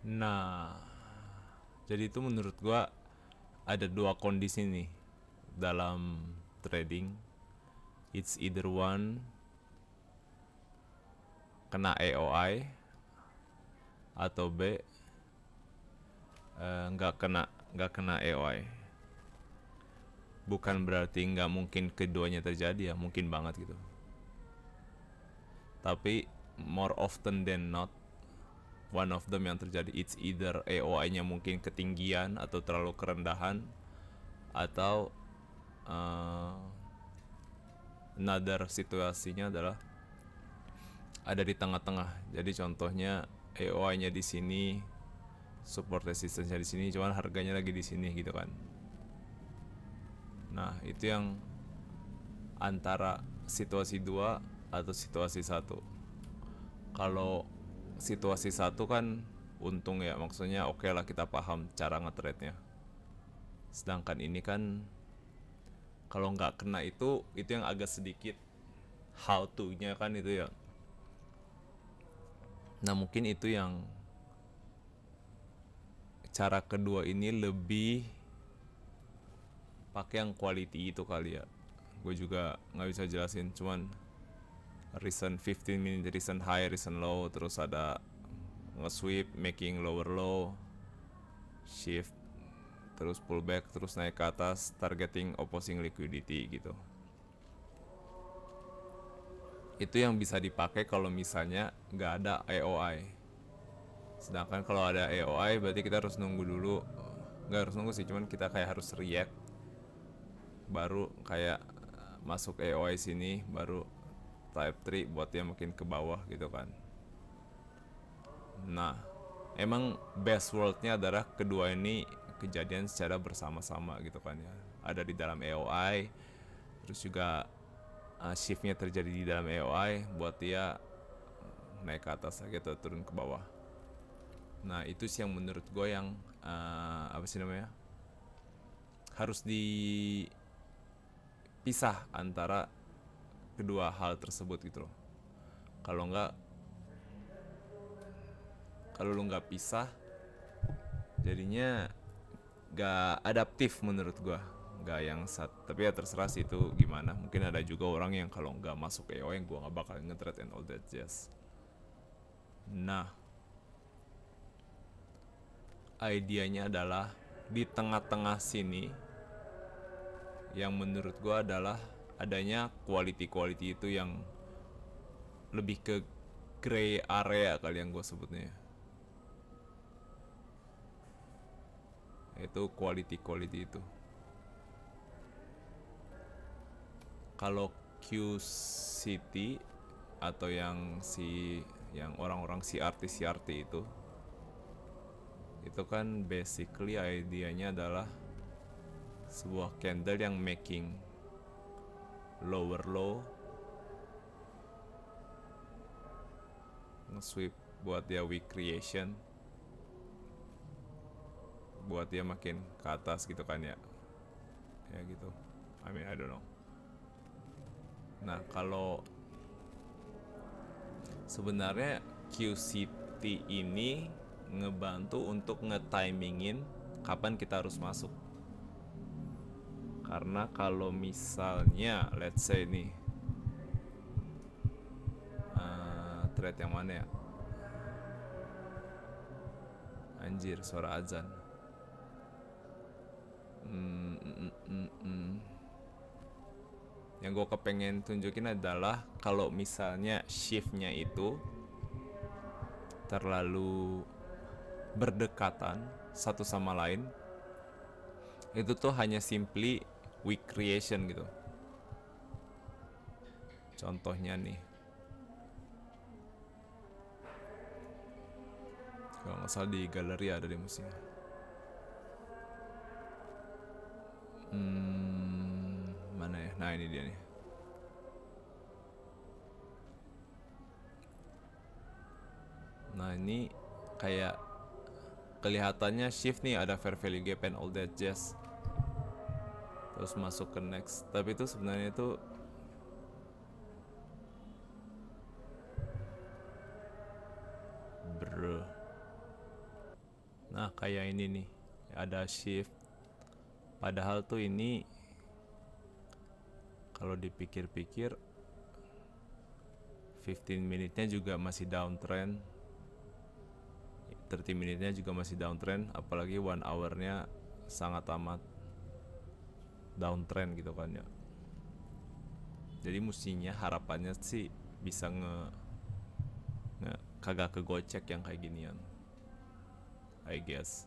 Nah, jadi itu menurut gua ada dua kondisi nih dalam trading. It's either one kena AOI atau B nggak kena AOI. Bukan berarti nggak mungkin keduanya terjadi, ya mungkin banget gitu. Tapi more often than not, one of them yang terjadi, it's either AOI-nya mungkin ketinggian atau terlalu kerendahan, atau uh, another situasinya adalah ada di tengah-tengah. Jadi contohnya AOI-nya di sini, support resistance-nya di sini, cuman harganya lagi di sini gitu kan. Nah, itu yang antara situasi 2 atau situasi 1. Kalau situasi 1 kan untung ya, maksudnya oke lah kita paham cara nge-trade-nya. Sedangkan ini kan kalau nggak kena itu yang agak sedikit how to-nya kan itu ya. Nah, mungkin itu yang cara kedua ini lebih pakai yang quality itu kali ya. Gue juga nggak bisa jelasin, cuman recent 15 minute recent high, recent low, terus ada nge-sweep, making lower low, shift, terus pullback, terus naik ke atas, targeting opposing liquidity gitu. Itu yang bisa dipakai kalau misalnya nggak ada AOI. Sedangkan kalau ada AOI berarti kita harus nunggu dulu. Nggak harus nunggu sih, cuman kita kayak harus react, baru kayak masuk AOI sini, baru type 3 buat dia makin ke bawah gitu kan. Nah, emang best worldnya adalah kedua ini kejadian secara bersama-sama gitu kan ya. Ada di dalam AOI, terus juga shiftnya terjadi di dalam AOI buat dia naik ke atas lagi atau turun ke bawah. Nah, itu sih yang menurut gue yang apa sih namanya, harus dipisah antara kedua hal tersebut gitu loh. Kalau nggak, kalau lu nggak pisah, jadinya nggak adaptif menurut gua, nggak yang tapi ya terserah sih itu gimana. Mungkin ada juga orang yang kalau nggak masuk EO yang gua nggak bakal nge-trade and all that jazz. Nah, idenya adalah di tengah-tengah sini yang menurut gua adalah adanya quality itu yang lebih ke gray area kali yang gua sebutnya, itu quality itu. Kalau QCT atau yang orang-orang CRT itu kan basically idenya adalah sebuah candle yang making lower low, nge-sweep buat dia weak creation, buat dia makin ke atas gitu kan ya. Ya gitu. I mean, I don't know. Nah, kalau sebenarnya QCT ini ngebantu untuk nge-timingin kapan kita harus masuk. Karena kalau misalnya let's say nih trade yang mana ya, anjir suara azan. Yang gue kepengen tunjukin adalah kalau misalnya shiftnya itu terlalu berdekatan satu sama lain, itu tuh hanya simply weak creation gitu. Contohnya nih, kalau nggak salah di galeri ada di musim. Mana ya? Nah ini dia nih. Nah ini kayak kelihatannya shift nih, ada fair value gap and all that jazz, terus masuk ke next. Tapi itu sebenarnya itu bro, kayak ini nih, ada shift. Padahal tuh ini kalau dipikir-pikir 15 menitnya juga masih downtrend, 30 menitnya juga masih downtrend, apalagi 1 hournya sangat amat downtrend gitu kan ya. Jadi mestinya harapannya sih bisa kagak kegocek yang kayak ginian, I guess.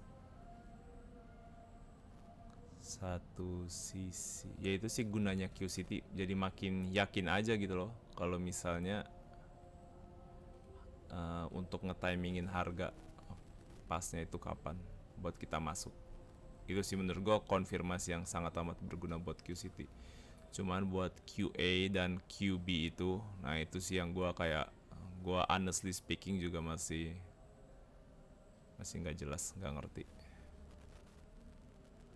Satu sisi ya itu sih gunanya QCT, jadi makin yakin aja gitu loh kalau misalnya untuk ngetimingin harga pasnya itu kapan buat kita masuk. Itu sih menurut gue konfirmasi yang sangat amat berguna buat QCT. Cuman buat QA dan QB itu, nah itu sih yang gue honestly speaking juga masih nggak jelas, nggak ngerti.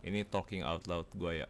Ini talking out loud gue ya.